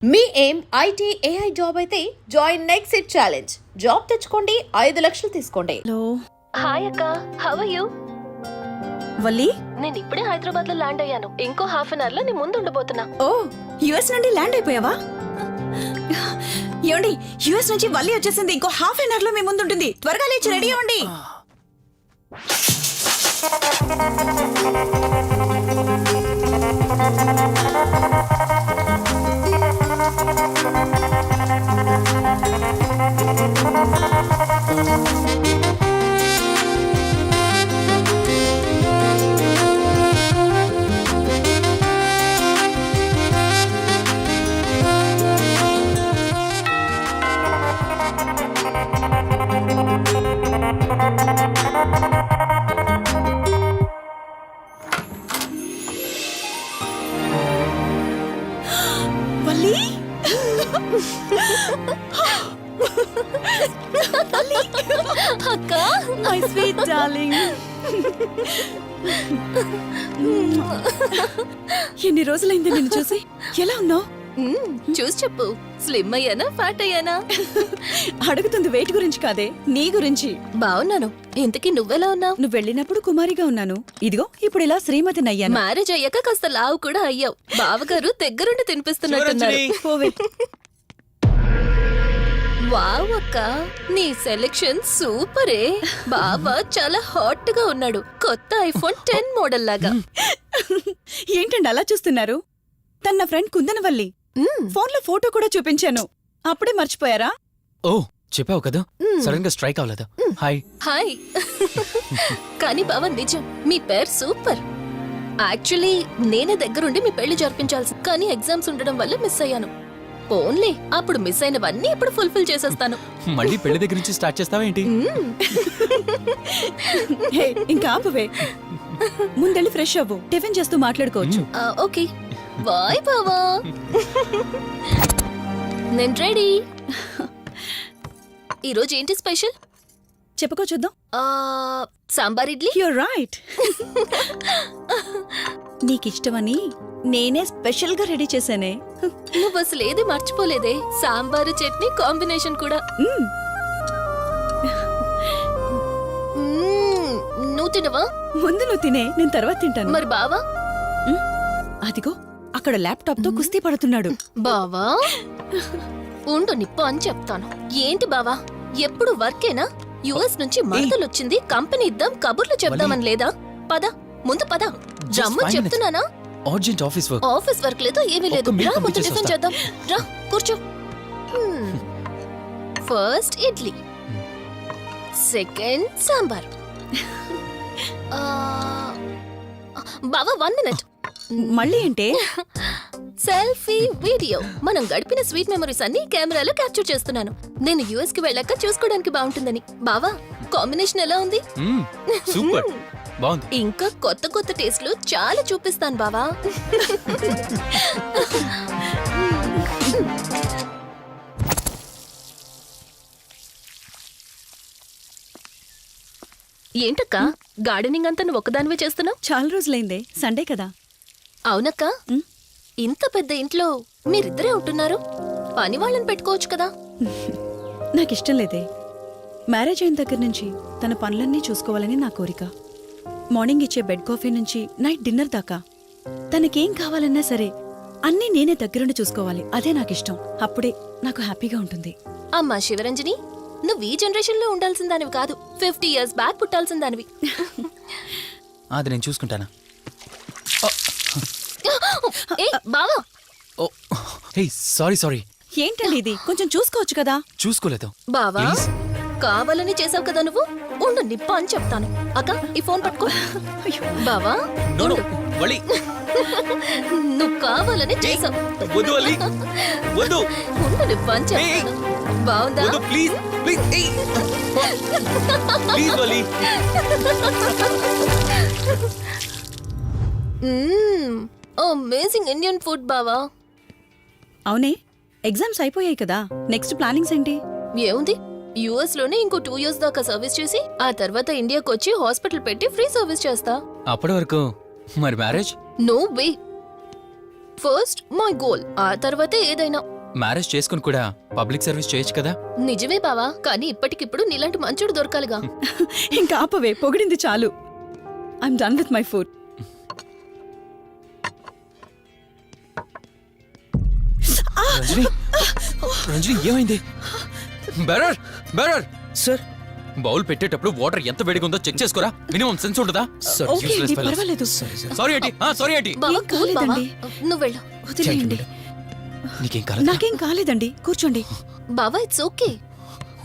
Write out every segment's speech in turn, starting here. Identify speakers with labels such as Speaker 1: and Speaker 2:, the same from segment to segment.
Speaker 1: మీ ఏం IT AI job అయితే join next it challenge. Job తెచ్చుకోండి, 5 లక్షలు తీసుకోండి.
Speaker 2: హలో
Speaker 3: హాయ్ అక్క, హౌ ఆర్ యు?
Speaker 2: వల్లి,
Speaker 3: నేను ఇప్పుడే హైదరాబాద్ లో ల్యాండ్ అయ్యాను. ఇంకో హాఫ్ అన్ అవర్ లో నీ ముందు ఉండబోతున్నా.
Speaker 2: ఓ యుఎస్ నుండి ల్యాండ్ అయిపోయావా? ఏమండి, యుఎస్ నుంచి వల్లి వచ్చేసింది. ఇంకో హాఫ్ అన్ అవర్ లో మీ ముందు ఉంటుంది. త్వరగా లేచి రెడీ అవ్వండి. వల్లి,
Speaker 3: అక్క,
Speaker 2: మై స్వీట్ డార్లింగ్. ఎన్ని రోజులైంది నిన్ను చూసి. ఎలా ఉన్నావు?
Speaker 3: చూసి చెప్పు. స్లిమ్ అయ్యానా, ఫ్యాట్ అయ్యానా?
Speaker 2: అడుగుతుంది వెయిట్ గురించి కాదే, నీ గురించి.
Speaker 3: బాగున్నాను. ఇంతకీ నువ్వెలా ఉన్నావు?
Speaker 2: నువ్వు వెళ్ళినప్పుడు కుమారిగా ఉన్నాను. ఇదిగో ఇప్పుడు ఇలా శ్రీమతిని అయ్యాను.
Speaker 3: మ్యారేజ్ అయ్యాక కాస్త లావు కూడా అయ్యావు. బావగారు దగ్గరుండి తినిపిస్తున్నట్టున్నారు.
Speaker 2: పోవే.
Speaker 3: వావ్ అక్క, నీ సెలెక్షన్ సూపరే. బావ చాలా హాట్ గా ఉన్నాడు. కొత్త ఐఫోన్ 10 మోడల్ లాగా.
Speaker 2: ఏంటండి అలా చూస్తున్నారు? తన ఫ్రెండ్ కుందనవల్లి. ఫోన్ లో ఫోటో కూడా చూపించాను. అప్పుడే మర్చిపోయారా?
Speaker 4: ఓ చెప్పావు కదా, సడన్ గా స్ట్రైక్ అవ్వలేదు. Hi
Speaker 3: hi. కానీ బావ నిజం, మీ పేరు సూపర్. యాక్చువల్లీ నేనే దగ్గరుండి మీ పెళ్లి జరిపించాల్సి, కానీ ఎగ్జామ్స్ ఉండడం వల్ల మిస్ అయ్యాను. ఓన్లీ అప్పుడు మిస్ అయినవన్నీ ఇప్పుడు ఫుల్ఫిల్ చేసేస్తాను.
Speaker 4: మళ్ళీ పెళ్లి దగ్గర నుంచి స్టార్ట్ చేస్తావా ఏంటి?
Speaker 2: హే, ఇంకా ఆపువే. ముందెళ్ళి ఫ్రెష్ అవ్వు. టిఫిన్ చేస్తూ మాట్లాడుకోవచ్చు.
Speaker 3: ఓకే బాయ్ బావా. నేను రెడీ. ఈరోజు ఏంటి స్పెషల్?
Speaker 2: చెప్పుకో చూద్దాం.
Speaker 3: సాంబార్ ఇడ్లీ.
Speaker 2: You're right. నీకిష్టమని నేనే స్పెషల్ గా రెడీ చేశానే.
Speaker 3: నువ్వు అసలు ఏది మర్చిపోలేదే. సాంబారు చట్నీ కాంబినేషన్ కూడా. నువ్వు తినవా?
Speaker 2: ముందు నువ్వు తినే, నేను తర్వాత తింటాను.
Speaker 3: మరి బావా?
Speaker 2: అదిగో అక్కడ ల్యాప్టాప్ తో కుస్తీ పడుతున్నాడు.
Speaker 3: బావా ఉండు, నిప్పు అని చెప్తాను. ఏంటి బావా, ఎప్పుడు వర్కేనా? యుఎస్ నుంచి మరదలొచ్చింది, కంపెనీ ఇద్దాం, కబుర్లు చెప్దామని లేదా? పద ముందు పద. రమ్ము చెప్తున్నానా?
Speaker 4: Urgent office work.
Speaker 3: Office work లేదు, ఏమీ లేదు. రా ముందు టిఫిన్ చేద్దాం. రా కూర్చో. First idli, second sambar. బావా 1 మినిట్.
Speaker 2: మళ్ళీ ఏంటే?
Speaker 3: Selfie video. మనం గడిపిన స్వీట్ మెమరీస్ అన్ని కెమెరాలో క్యాప్చర్ చేస్తున్నాను. నేను యుఎస్ కి వెళ్ళాక చూసుకోవడానికి బాగుంటుందని. బావా కాంబినేషన్ ఎలా ఉంది?
Speaker 4: సూపర్ బాగుంది.
Speaker 3: ఇంకా కొత్త కొత్త టేస్ట్లు చాలా చూపిస్తాను బావా. ఏంటక్క, గార్డెనింగ్ అంతా నువ్వు ఒక్కదానివే చేస్తున్నావు?
Speaker 2: చాలా రోజులైందే, సండే కదా.
Speaker 3: అవునక్క, ఇంత పెద్ద ఇంట్లో మీరిద్దరే ఉంటున్నారు. పని వాళ్ళని పెట్టుకోవచ్చు కదా.
Speaker 2: నాకిష్టం లేదే. మ్యారేజ్ అయిన దగ్గర నుంచి తన పనులన్నీ చూసుకోవాలని నా కోరిక. మార్నింగ్ ఇచ్చే బెడ్ కాఫీ నుంచి నైట్ డిన్నర్ దాకా తనకేం కావాలన్నా సరే అన్నీ నేనే దగ్గరుండి చూసుకోవాలి. అదే నాకిష్టం. అప్పుడే నాకు హ్యాపీగా ఉంటుంది.
Speaker 3: అమ్మా శివరంజని, నువ్వు ఈ జనరేషన్ లో ఉండాల్సిన దానివి కాదు. 50 years బ్యాక్ పుట్టాల్సిన దానివి.
Speaker 4: అది నేను చూసుకుంటానా?
Speaker 3: ఏ బావా.
Speaker 4: ఓ హే, సారీ.
Speaker 2: ఏంటండి ఇది? కొంచెం చూసుకోవచ్చు కదా.
Speaker 4: చూసుకోలేదు.
Speaker 3: బావా
Speaker 4: Please.
Speaker 3: కావాలని చేసావు కదా నువ్వు. ఉండు నిప్ప అని చెప్తాను. అక్క ఈ ఫోన్ పట్టుకో. బావా
Speaker 4: నో నో
Speaker 3: ఉండు.
Speaker 4: వలి,
Speaker 3: నువ్వు కావాలని చేసావు.
Speaker 4: వద్దు వలి, వద్దు.
Speaker 3: ఉండు నిప్ప అని చెప్తాను. బావుందా?
Speaker 4: వద్దు ప్లీజ్ ప్లీజ్. ప్లీజ్ వలి.
Speaker 3: అమేజింగ్ ఇండియన్ ఫుడ్ బావా.
Speaker 2: అవునే, ఎగ్జామ్స్ అయిపోయాయి కదా. నెక్స్ట్ ప్లానింగ్స్ ఏంటి?
Speaker 3: ఏముంది, యుఎస్ లోనే ఇంకో 2 years దాకా సర్వీస్ చేసి ఆ తర్వాత ఇండియాకి వచ్చి హాస్పిటల్ పెట్టి ఫ్రీ సర్వీస్ చేస్తా.
Speaker 4: అప్పటి వరకు మరి marriage?
Speaker 3: No way. First my goal, ఆ తర్వాతే ఏదైనా.
Speaker 4: మ్యారేజ్ చేసుకుని కూడా పబ్లిక్ సర్వీస్ చేయొచ్చు కదా.
Speaker 3: నిజమే బావా, కానీ ఇప్పటికిప్పుడు నీలాంటి మంచోడు దొరకాలిగా.
Speaker 2: ఇంకా ఆపవే, పొగిడింది చాలు. I'm done with my food.
Speaker 4: Ranjani, Ranjani ఏమైంది? బెరర్ బెరర్
Speaker 5: సార్
Speaker 4: బౌల్ పెట్టేటప్పుడు వాటర్ ఎంత వేడిగా ఉందో చెక్ చేసుకోరా. మినిమం సెన్స్ ఉంటుందా?
Speaker 2: ఓకే అండి, పర్వాలేదు.
Speaker 4: సారీ ఏంటి, సారీ ఏంటి.
Speaker 3: బావా
Speaker 2: ఏం
Speaker 3: కూల్ బావా,
Speaker 2: కాలేదండి.
Speaker 3: నువ్వు వెళ్ళు.
Speaker 2: వదిలేయండి.
Speaker 4: నీకేం కాలేదు?
Speaker 2: నాకేం కాలేదండి, కూర్చోండి.
Speaker 3: బావా ఇట్స్ ఓకే,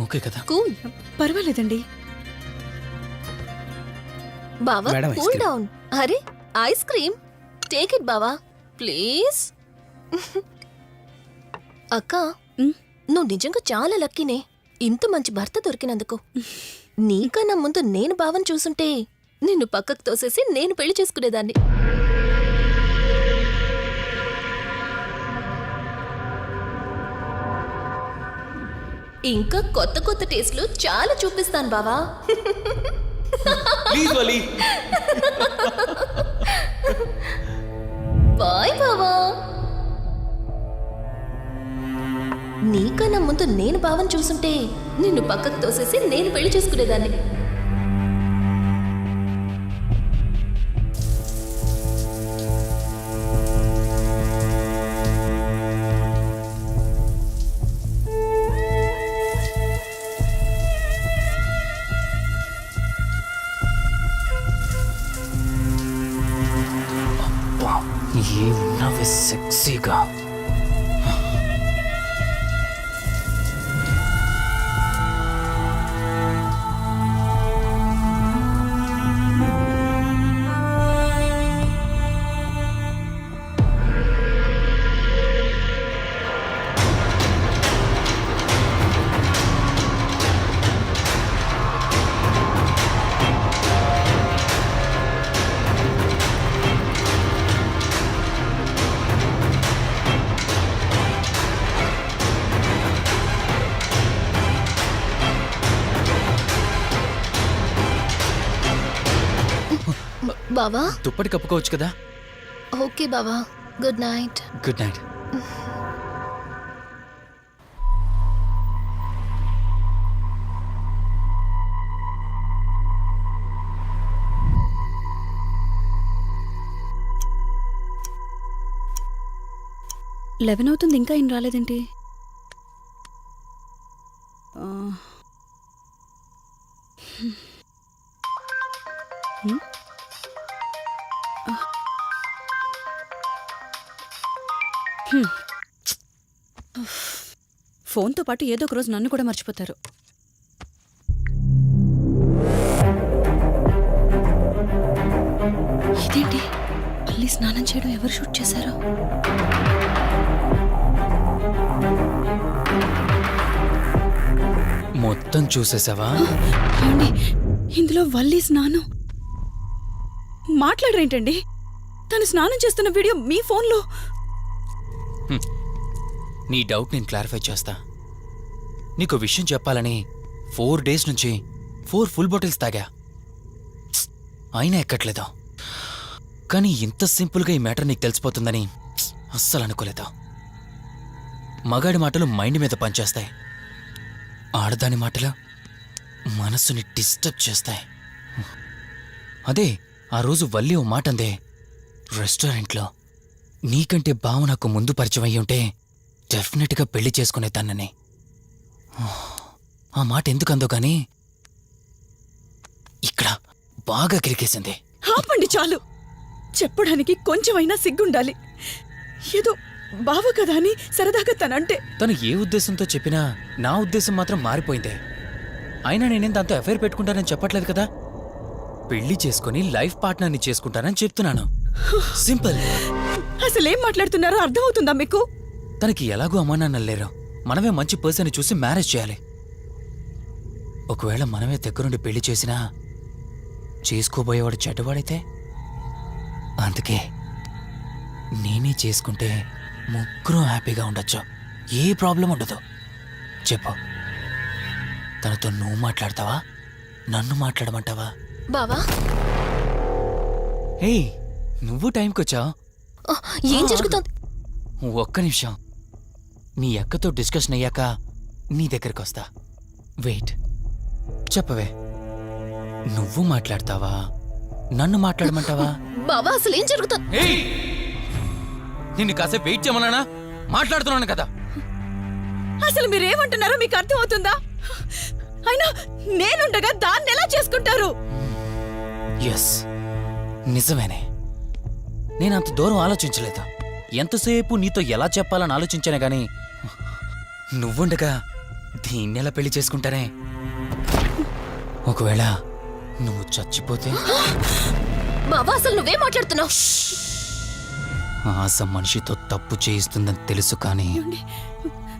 Speaker 4: ఓకే కదా.
Speaker 3: కూల్.
Speaker 2: పర్వాలేదండి.
Speaker 3: బావా
Speaker 5: madam, ice
Speaker 3: cool
Speaker 5: cream.
Speaker 3: Down. అరే ఐస్ క్రీమ్, టేక్ ఇట్ బావా ప్లీజ్. అక్క,
Speaker 2: ఉమ్,
Speaker 3: నువ్వు నిజంగా చాలా లక్కీనే, ఇంత మంచి భర్త దొరికినందుకు. నీకన్నా ముందు నేను బావని చూసుంటే నిన్ను పక్కకు తోసేసి నేను పెళ్లి చేసుకునేదాన్ని. ఇంకా కొత్త కొత్త టేస్ట్లు చాలా చూపిస్తాను బావా.
Speaker 4: Please Vali.
Speaker 3: బాయ్ బావా. నీకన్నా ముందు నేను బావని చూసుంటే నిన్ను పక్కకు తోసేసి నేను పెళ్లి చేసుకునేదాన్ని.
Speaker 4: ఏమున్నావే సెక్సీగా.
Speaker 3: బావా
Speaker 4: దుప్పటి కప్పుకోవచ్చు కదా.
Speaker 3: ఓకే బావా, good night.
Speaker 4: Good night.
Speaker 2: Eleven అవుతుంది, ఇంకా ఏం రాలేదేంటి? ఆ. హ్మ్. హ్మ్. ఫోన్తో పాటు ఏదో ఒక రోజు నన్ను కూడా మర్చిపోతారు. ఇదేంటి, మళ్ళీ స్నానం చేయడం ఎవరు షూట్ చేశారో?
Speaker 4: మొత్తం చూసేసావా?
Speaker 2: ఏమండి, ఇందులో వల్లి స్నానం మాట్లాడరేంటండి? తను స్నానం చేస్తున్న వీడియో మీ ఫోన్లో.
Speaker 4: నీ డౌట్ నేను క్లారిఫై చేస్తా. నీకు విషయం చెప్పాలని 4 days నుంచి 4 full బాటిల్స్ తాగా, అయినా ఎక్కట్లేదు. కానీ ఇంత సింపుల్గా ఈ మ్యాటర్ నీకు తెలిసిపోతుందని అస్సలు అనుకోలేదు. మగాడి మాటలు మైండ్ మీద పనిచేస్తాయి, ఆడదాని మాటలు మనస్సుని డిస్టర్బ్ చేస్తాయి. అదే ఆ రోజు వల్లి ఓ మాట అందే రెస్టారెంట్లో, నీకంటే బావ నాకు ముందు పరిచయం అయ్యి ఉంటే డెఫినెట్గా పెళ్లి చేసుకునేదాన్నని. ఆ మాట ఎందుకందో కానీ ఇక్కడ బాగా కిరికేసింది.
Speaker 2: ఆపండి చాలు, చెప్పడానికి కొంచెమైనా సిగ్గుండాలి. ఏదో బావ కదా అని సరదాగా తనంటే.
Speaker 4: తను ఏ ఉద్దేశంతో చెప్పినా నా ఉద్దేశం మాత్రం మారిపోయిందే. అయినా నేనేం దాంతో అఫైర్ పెట్టుకుంటానని చెప్పట్లేదు కదా. పెళ్లి చేసుకుని లైఫ్ పార్ట్నర్ని చేసుకుంటానని చెప్తున్నాను. సింపుల్.
Speaker 2: అసలేం మాట్లాడుతున్నారో అర్థమవుతుందా మీకు?
Speaker 4: తనకి ఎలాగో అమ్మా నాన్నలు లేరు, మనమే మంచి పర్సన్ చూసి మ్యారేజ్ చేయాలి. ఒకవేళ మనమే దగ్గరుండి పెళ్లి చేసినా చేసుకోబోయేవాడు చెడ్డవాడైతే. అందుకే నేనే చేసుకుంటే ముగ్గురం హ్యాపీగా ఉండొచ్చు, ఏ ప్రాబ్లం ఉండదు. చెప్పు, తనతో నువ్వు మాట్లాడతావా, నన్ను మాట్లాడమంటావా?
Speaker 3: బావా
Speaker 4: హే, నువ్వు టైంకి వచ్చావు.
Speaker 3: ఏం జరుగుతోంది?
Speaker 4: ఒక్క నిమిషం. మీ అక్కతో డిస్కషన్ అయ్యాక నీ దగ్గరికి వస్తా. వెయిట్, చెప్పవే, నువ్వు మాట్లాడతావా, నన్ను మాట్లాడమంటావా?
Speaker 3: బావా అసలు ఏం జరుగుతుంది?
Speaker 4: ఏయ్! నిన్ను కాసేపు వెయిట్ చేయమన్నానా? మాట్లాడుతున్నాను కదా.
Speaker 2: అసలు మీరేమంటున్నారో మీకు అర్థమవుతుందా? అయినా నేనుండగా దాన్ని ఎలా చేసుకుంటారు?
Speaker 4: ఎస్, నిజమేనే. నేనంత దూరం ఆలోచించలేదు. ఎంతసేపు నీతో ఎలా చెప్పాలని ఆలోచించానే గాని నువ్వుండగా దీన్నెలా పెళ్లి చేసుకుంటానే? ఒకవేళ నువ్వు చచ్చిపోతే?
Speaker 3: బావా అసలు నువ్వేం మాట్లాడుతున్నావు?
Speaker 4: ఆశ మనిషితో తప్పు చేయిస్తుందని తెలుసు కానీ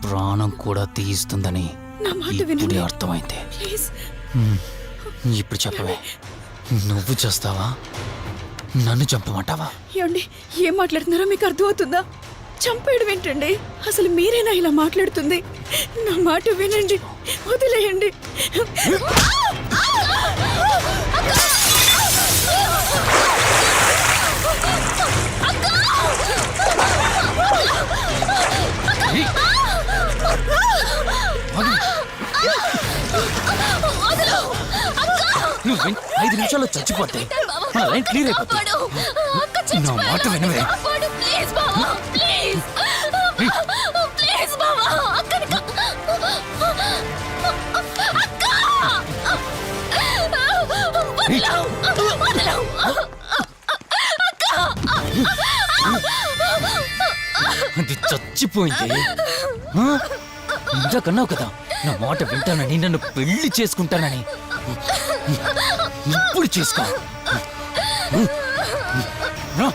Speaker 4: ప్రాణం కూడా తీయిస్తుందని
Speaker 2: నా మాట
Speaker 4: ఇప్పుడే
Speaker 2: వినండి.
Speaker 4: అర్థమైంది.
Speaker 2: ప్లీజ్.
Speaker 4: ఇప్పుడు చెప్పవే, నువ్వు చేస్తావా, నన్ను చంపమంటావా?
Speaker 2: ఏమండి, ఏం మాట్లాడుతున్నారో మీకు అర్థమవుతుందా? చంపేయడం ఏంటండి? అసలు మీరేనా ఇలా మాట్లాడుతుంది? నా మాట వినండి, వదిలేయండి.
Speaker 4: ఏయ్! నువ్వు 5 నిమిషాల్లో చచ్చిపోతే మన లైన్ క్లియర్ అయిపోతుంది. నా మాట వినవే.
Speaker 3: ప్లీజ్ బావా, ప్లీజ్ ప్లీజ్ బావా, అక్కని
Speaker 4: అది చచ్చిపోయింది. ఇందాకన్నావు కదా నా మాట వింటానని, నన్ను పెళ్లి చేసుకుంటానని. ఇప్పుడు చేసుకో. రా.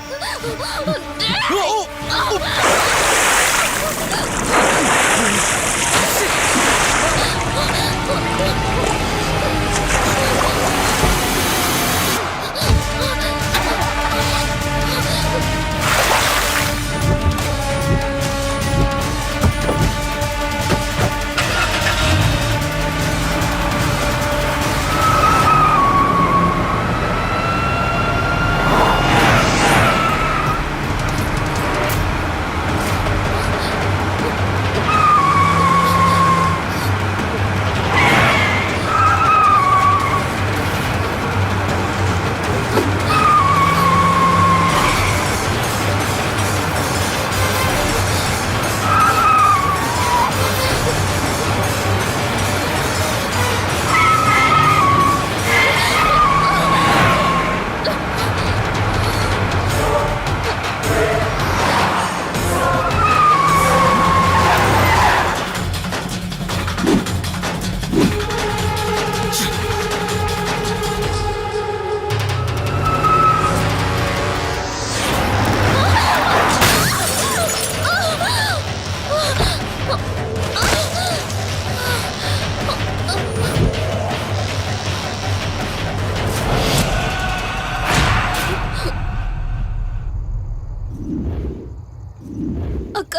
Speaker 3: అక్క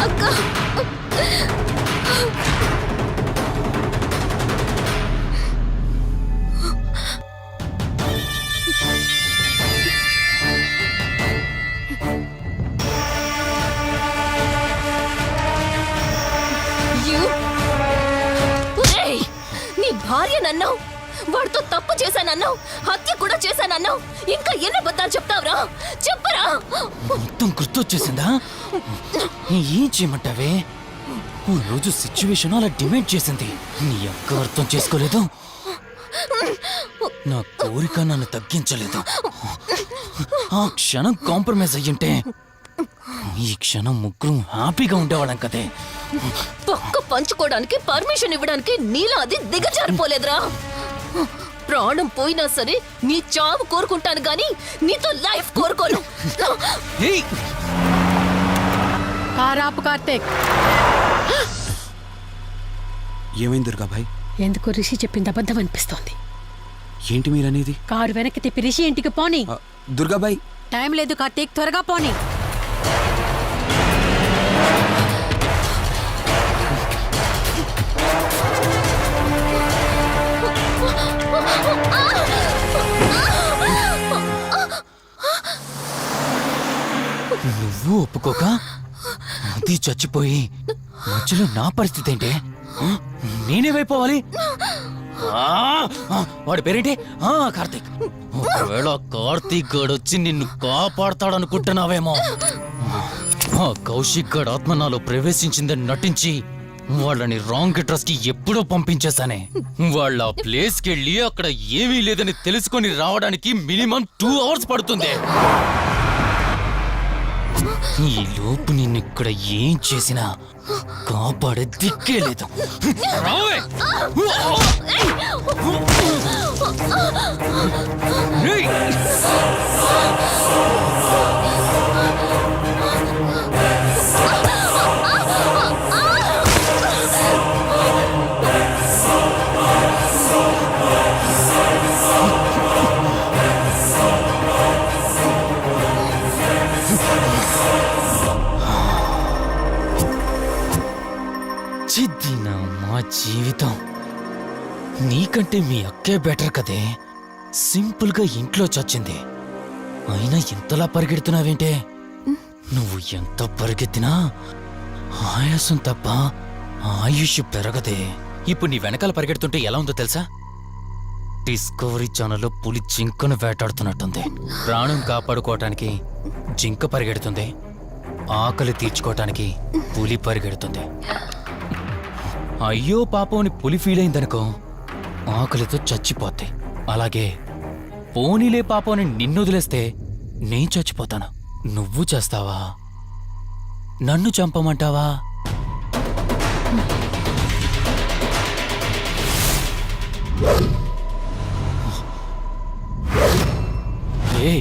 Speaker 3: అక్క నీ భార్య నన్నావు, వాడితో తప్పు చేశానన్నావు, హత్య కూడా చేశానన్నావు. ఇంకా ఎన్ని అబద్ధాలు చెప్తావురా? చెప్పరా?
Speaker 4: మొత్తం గుర్తొచ్చేసిందా? ఏం చేయమంటావే? ఓ రోజు సిచ్యువేషన్ అలా డిమాండ్ చేసింది. నీ అక్క అర్థం చేసుకోలేదు. నా కోరిక నన్ను తగ్గించలేదు. ఆ క్షణం కాంప్రమైజ్ అయ్యుంటే ఈ క్షణం ముగ్గురు హ్యాపీగా ఉండేవాళ్ళం కదే.
Speaker 3: పక్క పంచుకోవడానికి పర్మిషన్ ఇవ్వడానికి నీలా అది దిగజారిపోలేదురా. ప్రాణం పోయినా సరే నీ చావు కోరుకుంటాను గాని నీతో లైఫ్ కోరుకోను.
Speaker 4: ఏయ్!
Speaker 5: కారాపు కార్తీక్,
Speaker 6: ఏమైంది దుర్గాభాయ్?
Speaker 5: ఎందుకు రిషి చెప్పింది అబద్ధం అనిపిస్తోంది.
Speaker 6: ఏంటి మీరనేది?
Speaker 5: కారు వెనక్కి తిప్పి రిషి ఇంటికి పోని.
Speaker 6: దుర్గాభాయ్,
Speaker 5: టైం లేదు కార్తీక్, త్వరగా పోని.
Speaker 4: అది చచ్చిపోయి మధ్యలో నా పరిస్థితి ఏంటి? నేనేమైపోవాలి? వాడి పేరేంటి? కార్తీక్. ఒకవేళ కార్తీక్ గడు వచ్చి నిన్ను కాపాడతాడనుకుంటున్నావేమో. కౌశిక్ గడ్ ఆత్మ నాలో ప్రవేశించిందని నటించి వాళ్ళని రాంగ్ అడ్రస్ కి ఎప్పుడో పంపించేశానే. వాళ్ళ ప్లేస్ కి వెళ్ళి అక్కడ ఏమీ లేదని తెలుసుకొని రావడానికి మినిమం 2 hours పడుతుంది. ఈ లోపు నిన్నిక్కడ ఏం చేసినా కాపాడే దిక్కే లేదు. రావే! రేయ్! చిద్దిన మా జీవితం. నీకంటే మీ అక్కే బెటర్ కదే. సింపుల్ గా ఇంట్లో చచ్చింది, అయినా ఇంతలా పరిగెడుతున్నావేంటే? నువ్వు ఎంత పరిగెత్తినా ఆయాసం తప్ప ఆయుష్ పెరగదే. ఇప్పుడు నీ వెనకాల పరిగెడుతుంటే ఎలా ఉందో తెలుసా? డిస్కవరీ ఛానల్లో పులి జింకను వేటాడుతున్నట్టుంది. ప్రాణం కాపాడుకోవటానికి జింక పరిగెడుతుంది, ఆకలి తీర్చుకోవటానికి పులి పరిగెడుతుంది. అయ్యో పాపం అని పులి ఫీల్ అయిందనుకో, ఆకలితో చచ్చిపోద్ది. అలాగే పోనీలే పాపం అని నిన్ను వదిలేస్తే నేను చచ్చిపోతాను. నువ్వు చేస్తావా? నన్ను చంపమంటావా? ఏ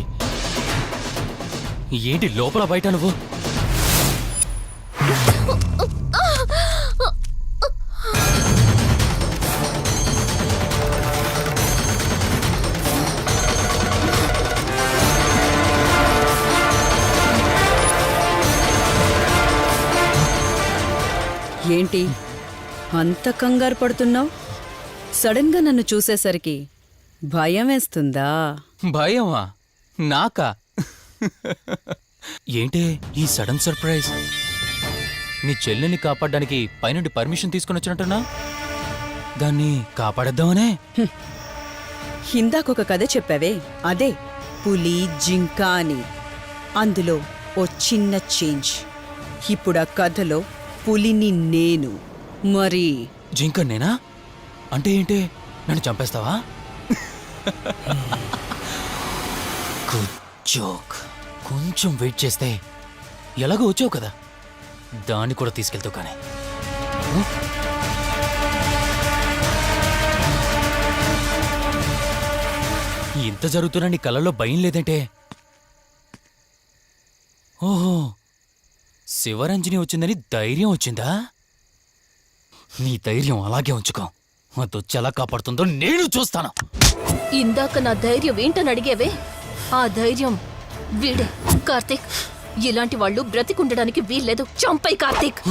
Speaker 4: ఏంటి లోపల బయట నువ్వు?
Speaker 2: ఏంటి అంత కంగారు పడుతున్నావు? సడన్ గా నన్ను చూసేసరికి భయం వేస్తుందా?
Speaker 4: భయమా? నాకా? ఏంటి ఈ సడన్ సర్ప్రైజ్? నీ చెల్లెల్ని కాపాడడానికి పైనుండి పర్మిషన్ తీసుకుని వచ్చినట్టున్నా? దాన్ని కాపాడేద్దామనే?
Speaker 2: ఇందాకొక కథ చెప్పావే, అదే పులి జింక అని. అందులో ఓ చిన్న చేంజ్. ఇప్పుడు ఆ కథలో పులిని నేను. మరి
Speaker 4: జింక నేనా? అంటే ఏంటి? నన్ను చంపేస్తావా? Good joke. కొంచెం వెయిట్ చేస్తే ఎలాగో వచ్చావు కదా, దాన్ని కూడా తీసుకెళ్తావు. కానీ ఇంత జరుగుతున్నా నీ కళ్ళల్లో భయం లేదంటే? ఓహో, శివరంజని వచ్చిందని ధైర్యం వచ్చిందా? నీ ధైర్యం అలాగే ఉంచుకో. అదొచ్చి ఎలా కాపాడుతుందో నేను చూస్తాను.
Speaker 3: ఇందాక నా ధైర్యం ఏంటని అడిగేవే, ఆ ధైర్యం వీడే. కార్తీక్, ఇలాంటి వాళ్ళు బ్రతికుండడానికి వీల్లేదు. చంపై కార్తీక్.